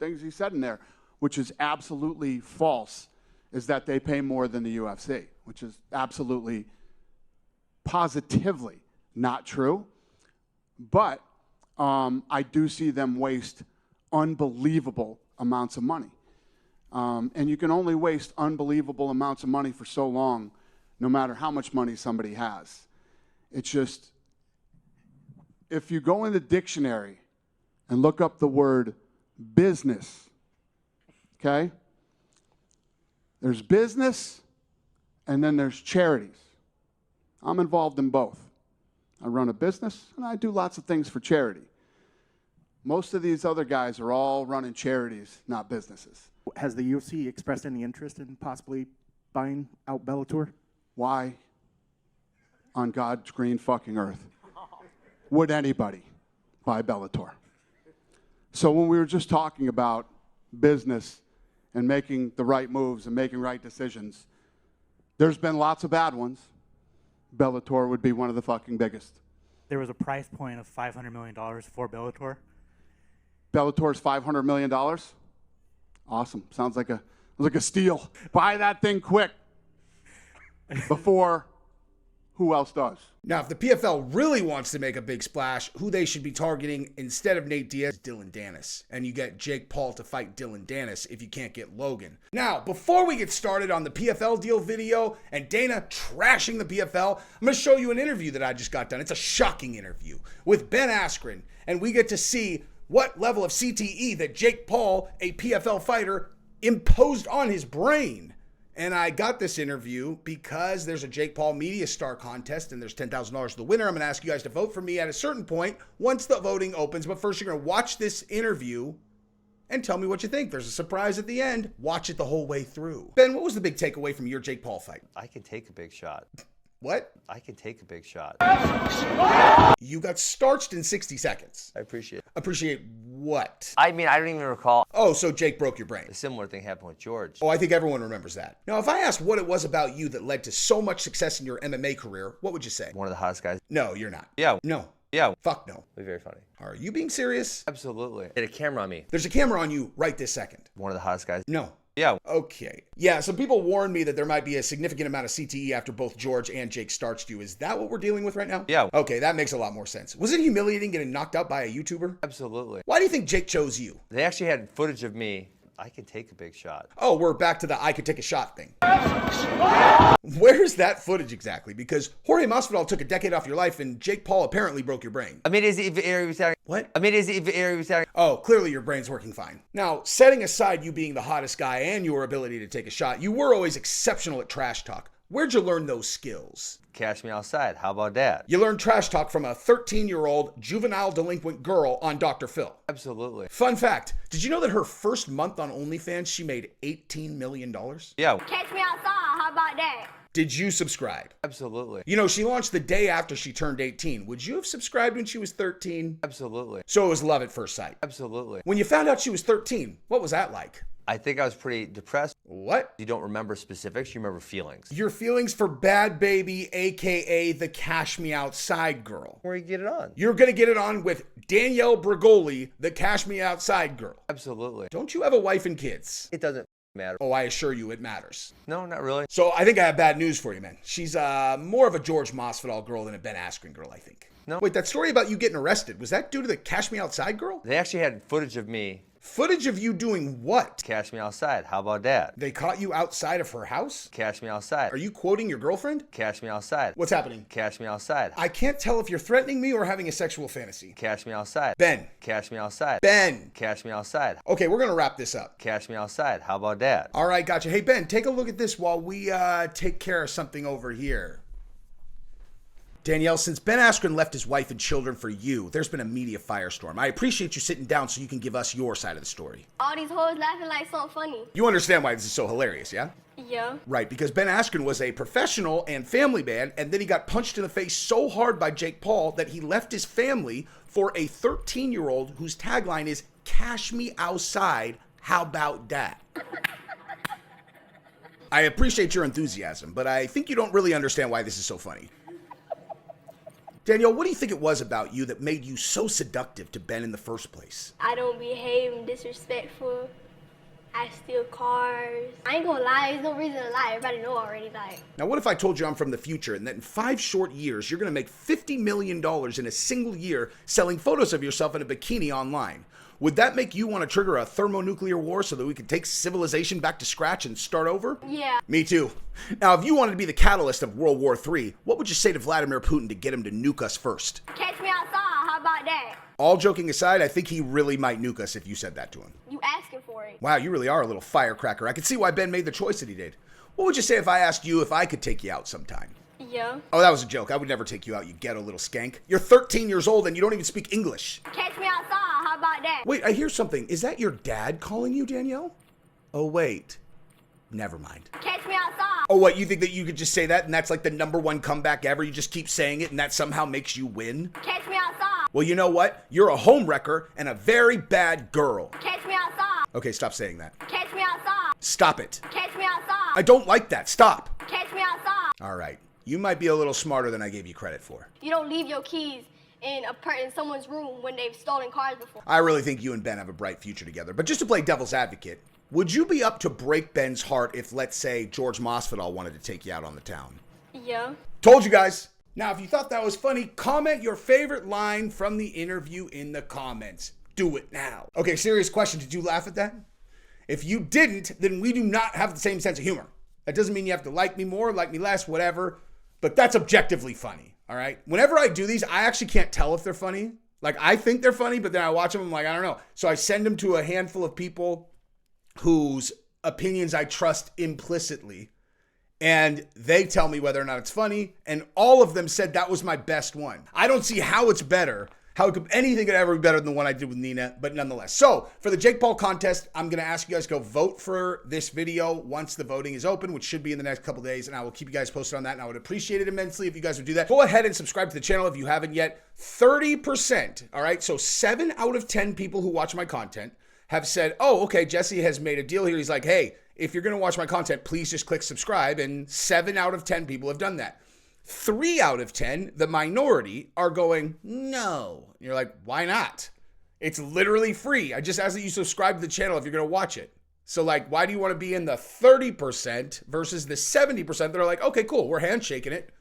things he said in there, which is absolutely false, is that they pay more than the UFC, which is absolutely, positively not true. But I do see them waste unbelievable amounts of money. And you can only waste unbelievable amounts of money for so long, no matter how much money somebody has. It's just, if you go in the dictionary and look up the word business, okay? There's business and then there's charities. I'm involved in both. I run a business and I do lots of things for charity. Most of these other guys are all running charities, not businesses. Has the UFC expressed any interest in possibly buying out Bellator? Why on God's green fucking earth would anybody buy Bellator? So when we were just talking about business and making the right moves and making right decisions, there's been lots of bad ones. Bellator would be one of the fucking biggest. There was a price point of $500 million for Bellator. Bellator's $500 million? Awesome. Sounds like a steal. Buy that thing quick before who else does. Now, if the PFL really wants to make a big splash, who they should be targeting instead of Nate Diaz, Dylan Dennis. And you get Jake Paul to fight Dylan Dennis if you can't get Logan. Now, before we get started on the PFL deal video and Dana trashing the PFL, I'm going to show you an interview that I just got done. It's a shocking interview with Ben Askren. And we get to see what level of CTE that Jake Paul, a PFL fighter, imposed on his brain. And I got this interview because there's a Jake Paul Media Star contest and there's $10,000 to the winner. I'm going to ask you guys to vote for me at a certain point once the voting opens. But first, you're going to watch this interview and tell me what you think. There's a surprise at the end. Watch it the whole way through. Ben, what was the big takeaway from your Jake Paul fight? I can take a big shot. What? I can take a big shot. You got starched in 60 seconds. I appreciate it. Appreciate what? I mean, I don't even recall. Oh, so Jake broke your brain. A similar thing happened with George. Oh, I think everyone remembers that. Now, if I asked what it was about you that led to so much success in your MMA career, what would you say? One of the hottest guys. No, you're not. Yeah. No. Yeah. Fuck no. Be very funny. Are you being serious? Absolutely. They had a camera on me. There's a camera on you right this second. One of the hottest guys. No. Yeah. Okay. Yeah, some people warned me that there might be a significant amount of CTE after both George and Jake starched you. Is that what we're dealing with right now? Yeah. Okay, that makes a lot more sense. Was it humiliating getting knocked out by a YouTuber? Absolutely. Why do you think Jake chose you? They actually had footage of me. I can take a big shot. Oh, we're back to the I could take a shot thing. Where's that footage exactly? Because Jorge Masvidal took a decade off your life and Jake Paul apparently broke your brain. I mean, is it What? I mean, is it Oh, clearly your brain's working fine. Now, setting aside you being the hottest guy and your ability to take a shot, you were always exceptional at trash talk. Where'd you learn those skills? Cash me outside. How about that? You learned trash talk from a 13-year-old juvenile delinquent girl on Dr. Phil. Absolutely. Fun fact, did you know that her first month on OnlyFans, she made $18 million? Yeah. Catch me outside, how about that? Did you subscribe? Absolutely. You know, she launched the day after she turned 18. Would you have subscribed when she was 13? Absolutely. So it was love at first sight. Absolutely. When you found out she was 13, what was that like? I think I was pretty depressed. What? You don't remember specifics, you remember feelings. Your feelings for Bad Baby, aka the Cash Me Outside girl. Where you get it on? You're gonna get it on with Danielle Bregoli, the Cash Me Outside girl. Absolutely. Don't you have a wife and kids? It doesn't matter. Oh, I assure you it matters. No, not really. So I think I have bad news for you, man. She's more of a George Masvidal girl than a Ben Askren girl, I think. No. Wait, that story about you getting arrested, was that due to the Cash Me Outside girl? They actually had footage of me. Footage of you doing what? Cash me outside. How about that? They caught you outside of her house? Cash me outside. Are you quoting your girlfriend? Cash me outside. What's happening? Cash me outside. I can't tell if you're threatening me or having a sexual fantasy. Cash me outside. Ben. Cash me outside. Ben. Cash me outside. Okay, we're gonna wrap this up. Cash me outside. How about that? All right, gotcha. Hey, Ben, take a look at this while we take care of something over here. Danielle, since Ben Askren left his wife and children for you, there's been a media firestorm. I appreciate you sitting down so you can give us your side of the story. All these hoes laughing like something funny. You understand why this is so hilarious, yeah? Yeah. Right, because Ben Askren was a professional and family man, and then he got punched in the face so hard by Jake Paul that he left his family for a 13-year-old whose tagline is, "Cash me outside, how about that?" I appreciate your enthusiasm, but I think you don't really understand why this is so funny. Danielle, what do you think it was about you that made you so seductive to Ben in the first place? I don't behave, I'm disrespectful. I steal cars. I ain't gonna lie, there's no reason to lie. Everybody know already, like. Now, what if I told you I'm from the future and that in 5 short years, you're going to make $50 million in a single year selling photos of yourself in a bikini online? Would that make you want to trigger a thermonuclear war so that we can take civilization back to scratch and start over? Yeah. Me too. Now, if you wanted to be the catalyst of World War III, what would you say to Vladimir Putin to get him to nuke us first? Catch me outside, how about that? All joking aside, I think he really might nuke us if you said that to him. You asking for it. Wow, you really are a little firecracker. I can see why Ben made the choice that he did. What would you say if I asked you if I could take you out sometime? Yeah. Oh, that was a joke. I would never take you out, you ghetto little skank. You're 13 years old and you don't even speak English. Catch me outside, how about that? Wait, I hear something. Is that your dad calling you, Danielle? Oh, wait. Never mind. Catch me outside. Oh, what, you think that you could just say that and that's like the #1 comeback ever? You just keep saying it and that somehow makes you win? Catch me outside. Well, you know what? You're a home wrecker and a very bad girl. Catch me outside. Okay, stop saying that. Catch me outside. Stop it. Catch me outside. I don't like that. Stop. Catch me outside. All right. You might be a little smarter than I gave you credit for. You don't leave your keys in someone's room when they've stolen cars before. I really think you and Ben have a bright future together. But just to play devil's advocate, would you be up to break Ben's heart if, let's say, George Masvidal wanted to take you out on the town? Yeah. Told you guys. Now, if you thought that was funny, comment your favorite line from the interview in the comments. Do it now. Okay, serious question. Did you laugh at that? If you didn't, then we do not have the same sense of humor. That doesn't mean you have to like me more, like me less, whatever. But that's objectively funny, all right? Whenever I do these, I actually can't tell if they're funny. Like, I think they're funny, but then I watch them, I'm like, I don't know. So I send them to a handful of people whose opinions I trust implicitly. And they tell me whether or not it's funny. And all of them said that was my best one. I don't see how it's better. How anything could ever be better than the one I did with Nina, but nonetheless. So, for the Jake Paul contest, I'm going to ask you guys to go vote for this video once the voting is open, which should be in the next couple days, and I will keep you guys posted on that, and I would appreciate it immensely if you guys would do that. Go ahead and subscribe to the channel if you haven't yet. 30%, all right? So, 7 out of 10 people who watch my content have said, oh, okay, Jesse has made a deal here. He's like, hey, if you're going to watch my content, please just click subscribe, and 7 out of 10 people have done that. 3 out of 10, the minority, are going, no. And you're like, why not? It's literally free. I just ask that you subscribe to the channel if you're going to watch it. So, like, why do you want to be in the 30% versus the 70% that are like, okay, cool, we're handshaking it.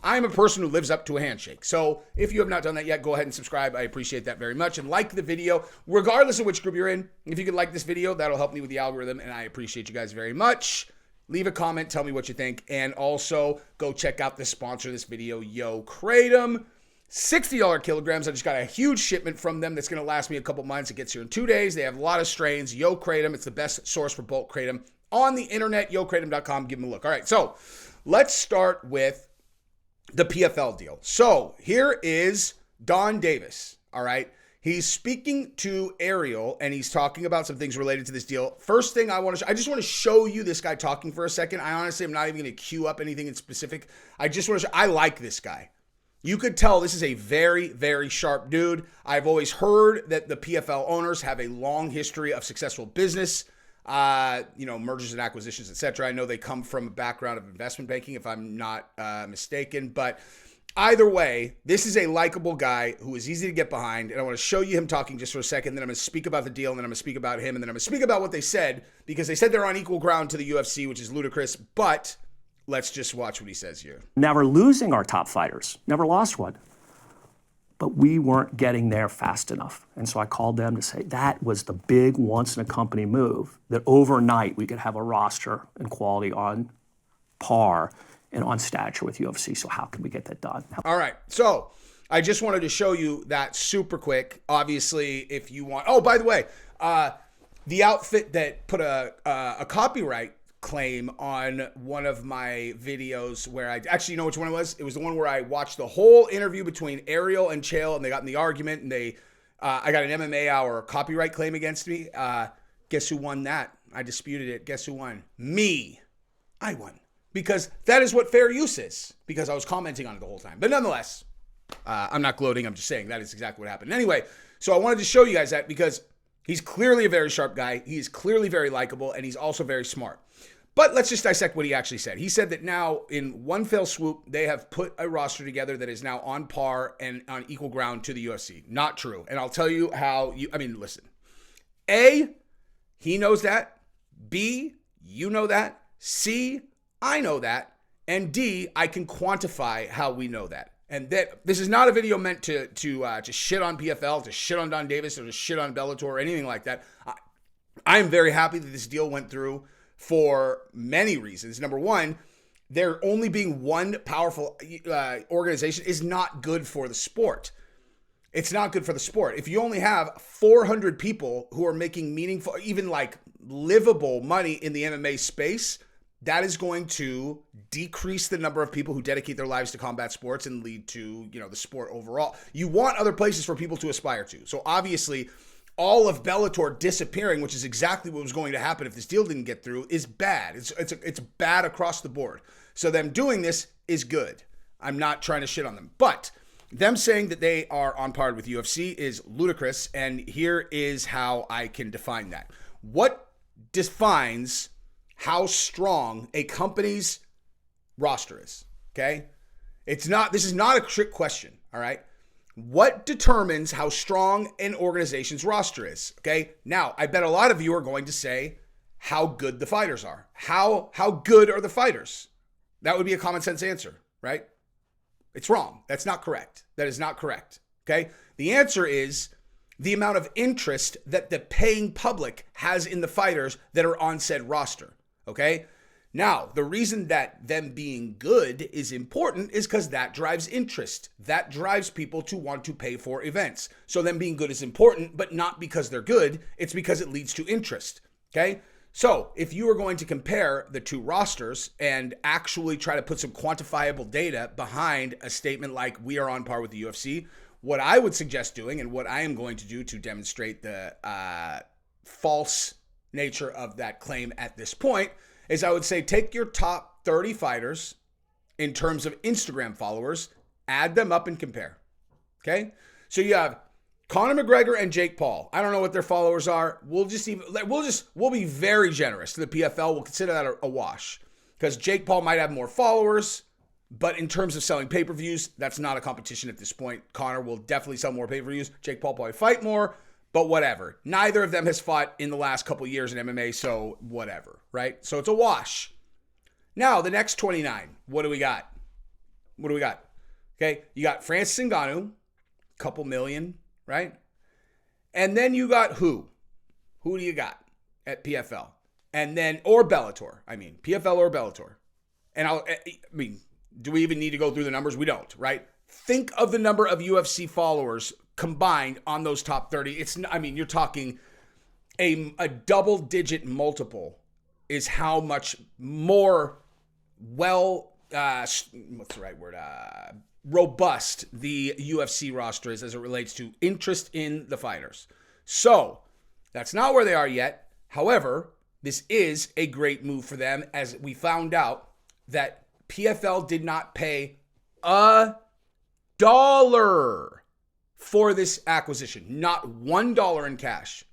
I'm a person who lives up to a handshake. So if you have not done that yet, go ahead and subscribe. I appreciate that very much. And like the video, regardless of which group you're in. If you could like this video, that'll help me with the algorithm. And I appreciate you guys very much. Leave a comment, tell me what you think, and also go check out the sponsor of this video, Yo Kratom. $60 kilograms. I just got a huge shipment from them that's going to last me a couple months. It gets here in 2 days. They have a lot of strains. Yo Kratom. It's the best source for bulk kratom on the internet. YoKratom.com. Give them a look. All right, so let's start with the PFL deal. So here is Don Davis, all right? He's speaking to Ariel, and he's talking about some things related to this deal. First thing I just want to show you this guy talking for a second. I honestly am not even going to queue up anything in specific. I just want to show, I like this guy. You could tell this is a very, very sharp dude. I've always heard that the PFL owners have a long history of successful business, mergers and acquisitions, etc. I know they come from a background of investment banking, if I'm not mistaken, but either way, this is a likable guy who is easy to get behind, and I want to show you him talking just for a second, then I'm going to speak about the deal, and then I'm going to speak about him, and then I'm going to speak about what they said, because they said they're on equal ground to the UFC, which is ludicrous, but let's just watch what he says here. Never losing our top fighters, never lost one, but we weren't getting there fast enough. And so I called them to say that was the big once-in-a-company move, that overnight we could have a roster and quality on par and on stature with UFC. So how can we get that done? All right. So I just wanted to show you that super quick. Obviously, if you want, oh, by the way, the outfit that put a copyright claim on one of my videos where I actually, you know which one it was? It was the one where I watched the whole interview between Ariel and Chael, and they got in the argument, and I got an MMA Hour copyright claim against me. Guess who won that? I disputed it. Guess who won? Me. I won. Because that is what fair use is. Because I was commenting on it the whole time. But nonetheless, I'm not gloating. I'm just saying that is exactly what happened. Anyway, so I wanted to show you guys that because he's clearly a very sharp guy. He is clearly very likable, and he's also very smart. But let's just dissect what he actually said. He said that now, in one fell swoop, they have put a roster together that is now on par and on equal ground to the UFC. Not true. And I'll tell you how listen. A, he knows that. B, you know that. C, I know that. And D, I can quantify how we know that. And that this is not a video meant to shit on PFL, to shit on Don Davis, or to shit on Bellator or anything like that. I'm very happy that this deal went through for many reasons. Number one, there only being one powerful organization is not good for the sport. It's not good for the sport. If you only have 400 people who are making meaningful, even like livable money in the MMA space, that is going to decrease the number of people who dedicate their lives to combat sports and lead to, the sport overall. You want other places for people to aspire to. So obviously, all of Bellator disappearing, which is exactly what was going to happen if this deal didn't get through, is bad. It's bad across the board. So them doing this is good. I'm not trying to shit on them. But them saying that they are on par with UFC is ludicrous, and here is how I can define that. What defines how strong a company's roster is, okay? This is not a trick question, all right? What determines how strong an organization's roster is, okay? Now, I bet a lot of you are going to say how good the fighters are. How good are the fighters? That would be a common sense answer, right? It's wrong. That's not correct. That is not correct, okay? The answer is the amount of interest that the paying public has in the fighters that are on said roster, okay? Now, the reason that them being good is important is because that drives interest. That drives people to want to pay for events. So them being good is important, but not because they're good. It's because it leads to interest, okay? So if you are going to compare the two rosters and actually try to put some quantifiable data behind a statement like we are on par with the UFC, what I would suggest doing, and what I am going to do to demonstrate the false nature of that claim at this point, is I would say take your top 30 fighters in terms of Instagram followers, add them up and compare, okay? So you have Conor McGregor and Jake Paul. I don't know what their followers are. We'll be very generous to the PFL. We'll consider that a wash because Jake Paul might have more followers, but in terms of selling pay-per-views, that's not a competition at this point. Conor will definitely sell more pay-per-views. Jake Paul probably fight more. But whatever. Neither of them has fought in the last couple years in MMA, so whatever, right? So it's a wash. Now, the next 29. What do we got? Okay, you got Francis Ngannou, couple million, right? And then you got who? Who do you got at PFL? And then, or Bellator. PFL or Bellator. And do we even need to go through the numbers? We don't, right? Think of the number of UFC followers combined on those top 30. You're talking a double-digit multiple is how much more robust the UFC roster is as it relates to interest in the fighters. So that's not where they are yet. However, this is a great move for them, as we found out that PFL did not pay $1 for this acquisition. Not $1 in cash.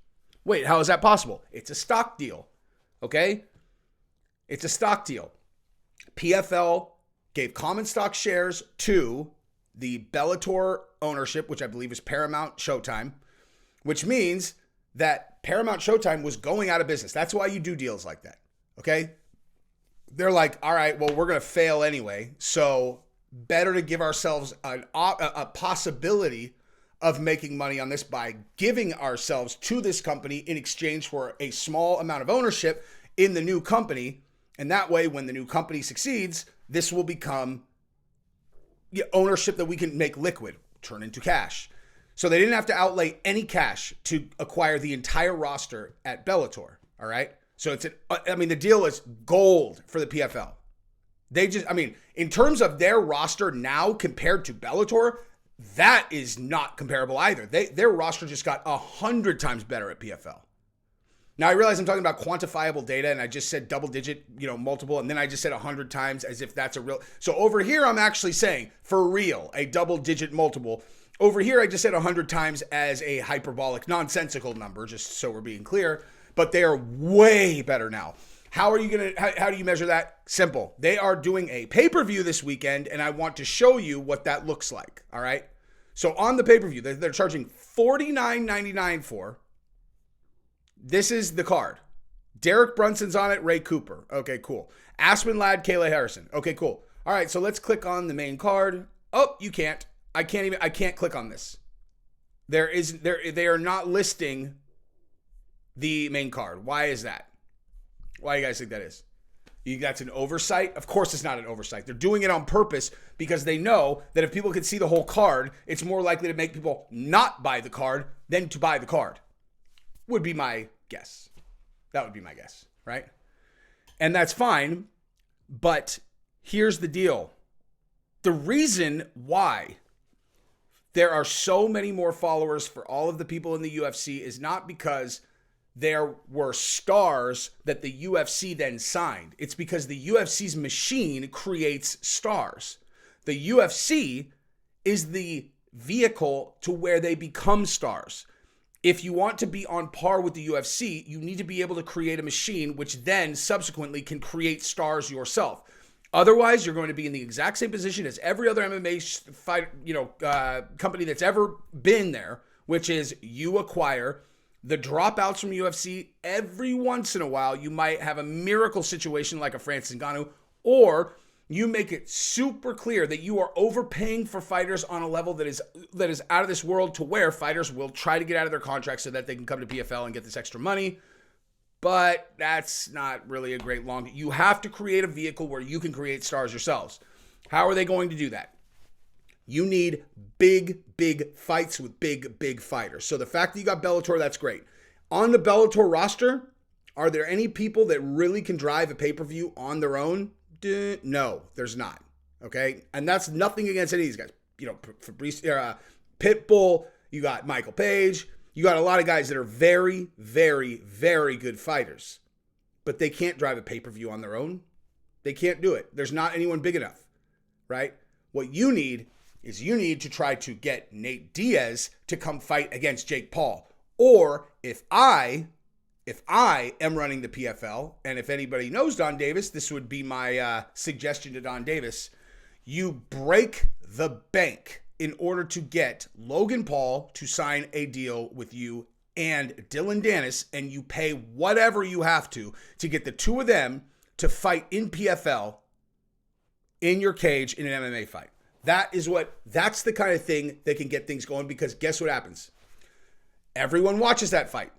Wait, how is that possible? It's a stock deal, okay? It's a stock deal. PFL gave common stock shares to the Bellator ownership, which I believe is Paramount Showtime, which means that Paramount Showtime was going out of business. That's why you do deals like that, okay? They're like, all right, well, we're going to fail anyway, so better to give ourselves a possibility of making money on this by giving ourselves to this company in exchange for a small amount of ownership in the new company. And that way, when the new company succeeds, this will become ownership that we can make liquid, turn into cash. So they didn't have to outlay any cash to acquire the entire roster at Bellator, all right? So the deal is gold for the PFL. In terms of their roster now compared to Bellator, that is not comparable either. Their roster just got 100 times better at PFL. Now, I realize I'm talking about quantifiable data, and I just said double-digit, multiple, and then I just said 100 times as if that's a real. So over here, I'm actually saying, for real, a double-digit multiple. Over here, I just said 100 times as a hyperbolic, nonsensical number, just so we're being clear. But they are way better now. How do you measure that? Simple. They are doing a pay-per-view this weekend, and I want to show you what that looks like. All right. So on the pay-per-view, they're charging $49.99 for. This is the card. Derek Brunson's on it. Ray Cooper. Okay, cool. Aspen Ladd, Kayla Harrison. Okay, cool. All right, so let's click on the main card. Oh, you can't. I can't click on this. They are not listing the main card. Why is that? Why do you guys think that is? That's an oversight? Of course it's not an oversight. They're doing it on purpose because they know that if people can see the whole card, it's more likely to make people not buy the card than to buy the card. Would be my guess. That would be my guess, right? And that's fine, but here's the deal. The reason why there are so many more followers for all of the people in the UFC is not because there were stars that the UFC then signed. It's because the UFC's machine creates stars. The UFC is the vehicle to where they become stars. If you want to be on par with the UFC, you need to be able to create a machine which then subsequently can create stars yourself. Otherwise, you're going to be in the exact same position as every other MMA fight, company that's ever been there, which is you acquire the dropouts from UFC. Every once in a while, you might have a miracle situation like a Francis Ngannou, or you make it super clear that you are overpaying for fighters on a level that is out of this world, to where fighters will try to get out of their contract so that they can come to PFL and get this extra money. But that's not really a great long. You have to create a vehicle where you can create stars yourselves. How are they going to do that? You need big fights with big fighters. So the fact that you got Bellator, that's great. On the Bellator roster, are there any people that really can drive a pay-per-view on their own? No, there's not. Okay? And that's nothing against any of these guys. You know, Fabrice, Pitbull, you got Michael Page. You got a lot of guys that are very good fighters, but they can't drive a pay-per-view on their own. They can't do it. There's not anyone big enough, right? What you need is you need to try to get Nate Diaz to come fight against Jake Paul. Or if I am running the PFL, and if anybody knows Don Davis, this would be my suggestion to Don Davis. You break the bank in order to get Logan Paul to sign a deal with you and Dylan Dennis, and you pay whatever you have to get the two of them to fight in PFL in your cage in an MMA fight. That's the kind of thing that can get things going, because guess what happens? Everyone watches that fight.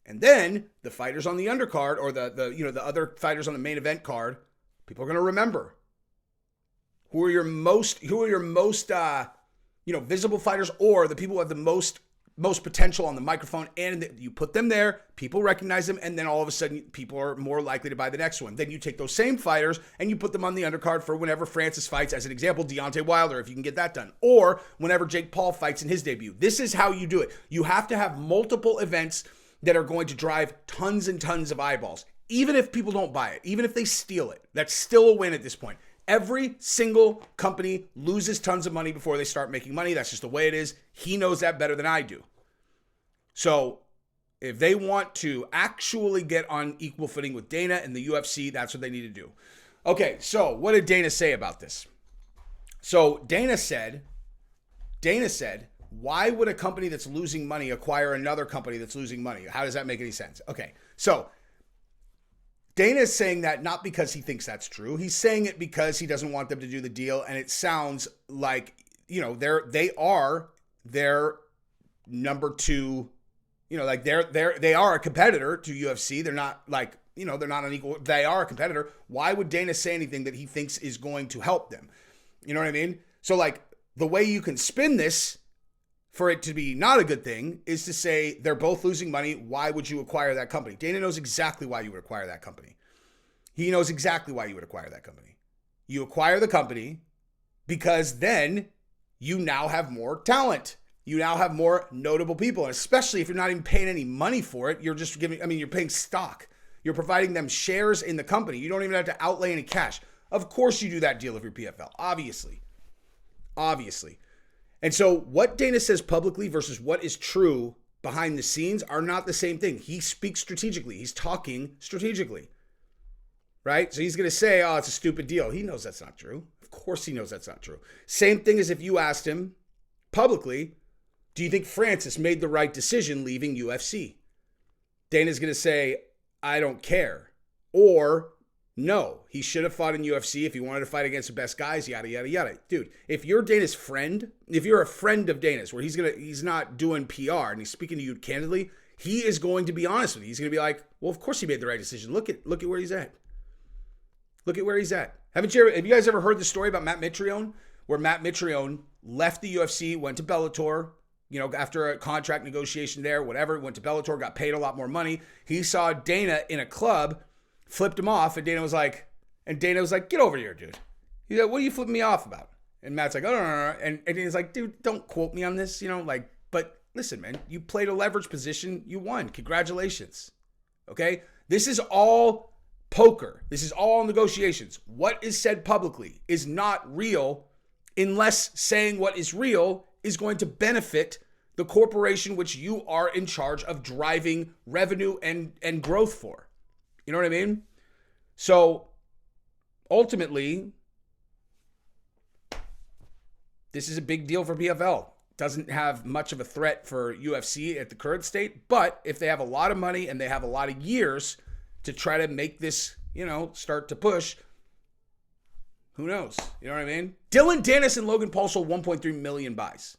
And then the fighters on the undercard, or the other fighters on the main event card, people are going to remember. Who are your most visible fighters, or the people who have the most potential on the microphone, and you put them there, people recognize them, and then all of a sudden people are more likely to buy the next one. Then you take those same fighters and you put them on the undercard for whenever Francis fights, as an example, Deontay Wilder, if you can get that done, or whenever Jake Paul fights in his debut. This is how you do it. You have to have multiple events that are going to drive tons and tons of eyeballs. Even if people don't buy it, even if they steal it, that's still a win at this point. Every single company loses tons of money before they start making money. That's just the way it is. He knows that better than I do. So if they want to actually get on equal footing with Dana and the UFC, that's what they need to do. Okay, so what did Dana say about this? So Dana said, why would a company that's losing money acquire another company that's losing money? How does that make any sense? Okay, so Dana is saying that not because he thinks that's true. He's saying it because he doesn't want them to do the deal, and it sounds like, they are their number two, they are a competitor to UFC. They're not like, they're not unequal. They are a competitor. Why would Dana say anything that he thinks is going to help them? You know what I mean? So like, the way you can spin this for it to be not a good thing is to say they're both losing money. Why would you acquire that company? Dana knows exactly why you would acquire that company. He knows exactly why you would acquire that company. You acquire the company because then you now have more talent. You now have more notable people. And especially if you're not even paying any money for it, you're just you're paying stock. You're providing them shares in the company. You don't even have to outlay any cash. Of course you do that deal if you're PFL, obviously. And so what Dana says publicly versus what is true behind the scenes are not the same thing. He speaks strategically. He's talking strategically, right? So he's going to say, oh, it's a stupid deal. He knows that's not true. Of course he knows that's not true. Same thing as if you asked him publicly, do you think Francis made the right decision leaving UFC? Dana's going to say, I don't care. Or, no, he should have fought in UFC if he wanted to fight against the best guys, yada, yada, yada. Dude, if you're Dana's friend, if you're a friend of Dana's, where he's not doing PR and he's speaking to you candidly, he is going to be honest with you. He's going to be like, well, of course he made the right decision. Look at where he's at. Look at where he's at. Have you guys ever heard the story about Matt Mitrione, where Matt Mitrione left the UFC, went to Bellator, after a contract negotiation there, whatever, went to Bellator, got paid a lot more money. He saw Dana in a club, flipped him off, and Dana was like, get over here, dude. He's like, what are you flipping me off about? And Matt's like, oh, no. And Dana's like, dude, don't quote me on this, but listen, man, you played a leverage position, you won. Congratulations. Okay? This is all poker. This is all negotiations. What is said publicly is not real unless saying what is real is going to benefit the corporation which you are in charge of driving revenue and growth for. You know what I mean? So ultimately, this is a big deal for PFL. Doesn't have much of a threat for UFC at the current state, but if they have a lot of money and they have a lot of years to try to make this, start to push, who knows? You know what I mean? Dylan Dennis and Logan Paul sold 1.3 million buys.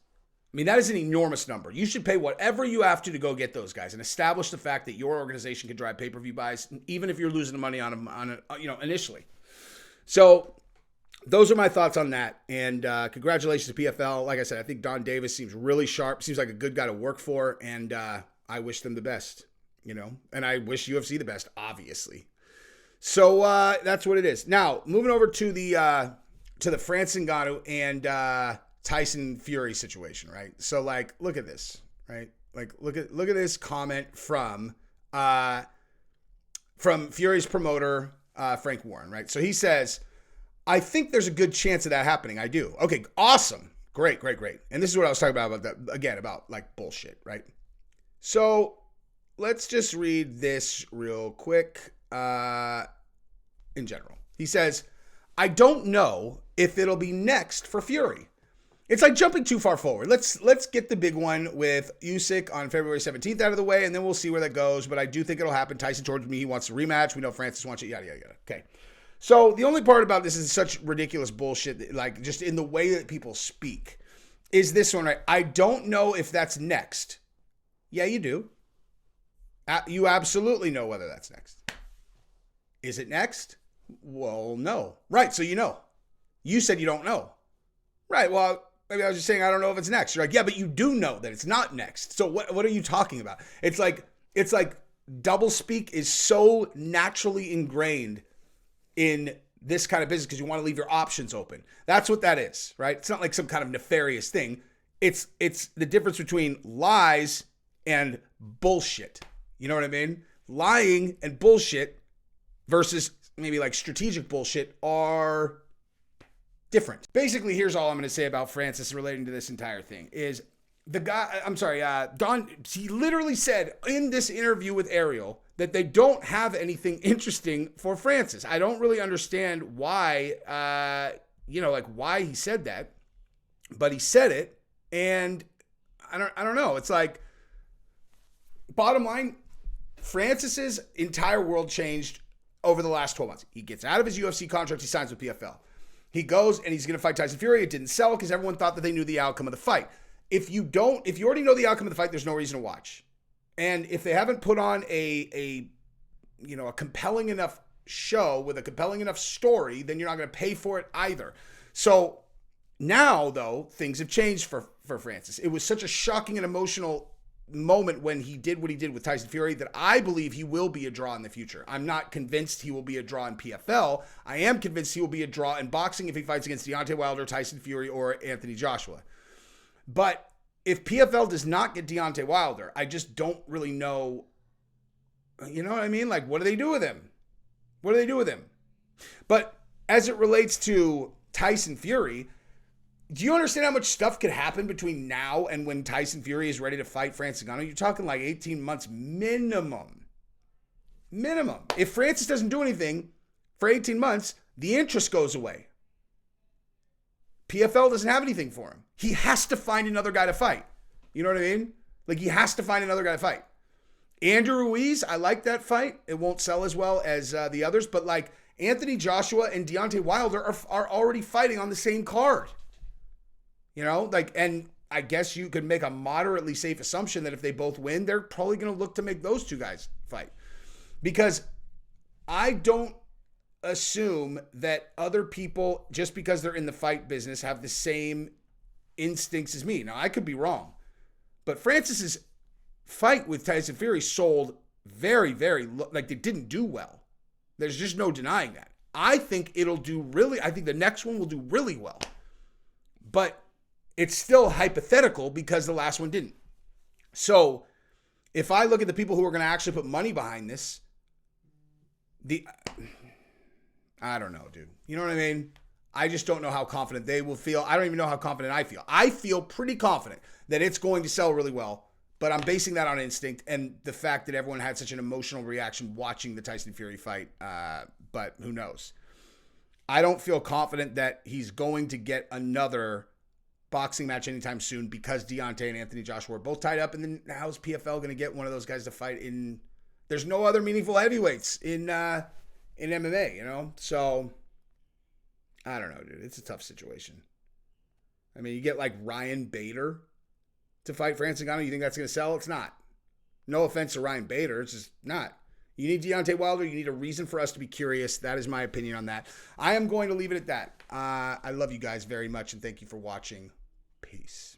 I mean, that is an enormous number. You should pay whatever you have to go get those guys and establish the fact that your organization can drive pay-per-view buys, even if you're losing the money on them, initially. So those are my thoughts on that. And congratulations to PFL. Like I said, I think Don Davis seems really sharp. Seems like a good guy to work for. And I wish them the best, and I wish UFC the best, obviously. So that's what it is. Now, moving over to the Francis Ngannou and Tyson Fury situation, right? So, look at this, right? Look at this comment from Fury's promoter, Frank Warren, right? So he says, I think there's a good chance of that happening. I do. Okay, awesome. Great. And this is what I was talking about that, again, about bullshit, right? So let's just read this real quick. In general, he says, I don't know if it'll be next for Fury. It's like jumping too far forward. Let's get the big one with Usyk on February 17th out of the way, and then we'll see where that goes. But I do think it'll happen. Tyson told me he wants a rematch. We know Francis wants it, yada, yada, yada. Okay. So the only part about this is such ridiculous bullshit, just in the way that people speak, is this one, right? I don't know if that's next. Yeah, you do. You absolutely know whether that's next. Is it next? Well, no. Right, so you know. You said you don't know. Right, well, maybe I was just saying I don't know if it's next. You're like, yeah, but you do know that it's not next. So what are you talking about? It's like doublespeak is so naturally ingrained in this kind of business because you want to leave your options open. That's what that is, right? It's not like some kind of nefarious thing. It's the difference between lies and bullshit. You know what I mean? Lying and bullshit versus maybe strategic bullshit are different. Basically, here's all I'm going to say about Francis relating to this entire thing is Don, he literally said in this interview with Ariel that they don't have anything interesting for Francis. I don't really understand why, why he said that, but he said it, and I don't know. It's bottom line, Francis's entire world changed over the last 12 months. He gets out of his UFC contract. He signs with PFL. He goes and he's going to fight Tyson Fury. It didn't sell because everyone thought that they knew the outcome of the fight. If you already know the outcome of the fight, there's no reason to watch. And if they haven't put on a compelling enough show with a compelling enough story, then you're not going to pay for it either. So now, though, things have changed for Francis. It was such a shocking and emotional moment when he did what he did with Tyson Fury that I believe he will be a draw in the future. I'm not convinced he will be a draw in PFL. I am convinced he will be a draw in boxing if he fights against Deontay Wilder, Tyson Fury, or Anthony Joshua. But if PFL does not get Deontay Wilder, I just don't really know, you know what I mean? What do they do with him? But as it relates to Tyson Fury, Do you understand how much stuff could happen between now and when Tyson Fury is ready to fight Francis Ngannou? You're talking like 18 months minimum. Minimum. If Francis doesn't do anything for 18 months, the interest goes away. PFL doesn't have anything for him. He has to find another guy to fight. You know what I mean? Like, he has to find another guy to fight. Andrew Ruiz, I like that fight. It won't sell as well as the others, but like Anthony Joshua and Deontay Wilder are already fighting on the same card. You know, like, and I guess you could make a moderately safe assumption that if they both win, they're probably going to look to make those two guys fight. Because I don't assume that other people, just because they're in the fight business, have the same instincts as me. Now, I could be wrong. But Francis's fight with Tyson Fury sold very, very, like, it didn't do well. There's just no denying that. I think I think the next one will do really well. But it's still hypothetical because the last one didn't. So if I look at the people who are going to actually put money behind this, I don't know, dude. You know what I mean? I just don't know how confident they will feel. I don't even know how confident I feel. I feel pretty confident that it's going to sell really well, but I'm basing that on instinct and the fact that everyone had such an emotional reaction watching the Tyson Fury fight, but who knows? I don't feel confident that he's going to get another boxing match anytime soon because Deontay and Anthony Joshua are both tied up, and then how's PFL going to get one of those guys to fight in? There's no other meaningful heavyweights in MMA, you know? So, I don't know, dude. It's a tough situation. I mean, you get like Ryan Bader to fight Francis Ngannou. You think that's going to sell? It's not. No offense to Ryan Bader. It's just not. You need Deontay Wilder. You need a reason for us to be curious. That is my opinion on that. I am going to leave it at that. I love you guys very much, and thank you for watching. Peace.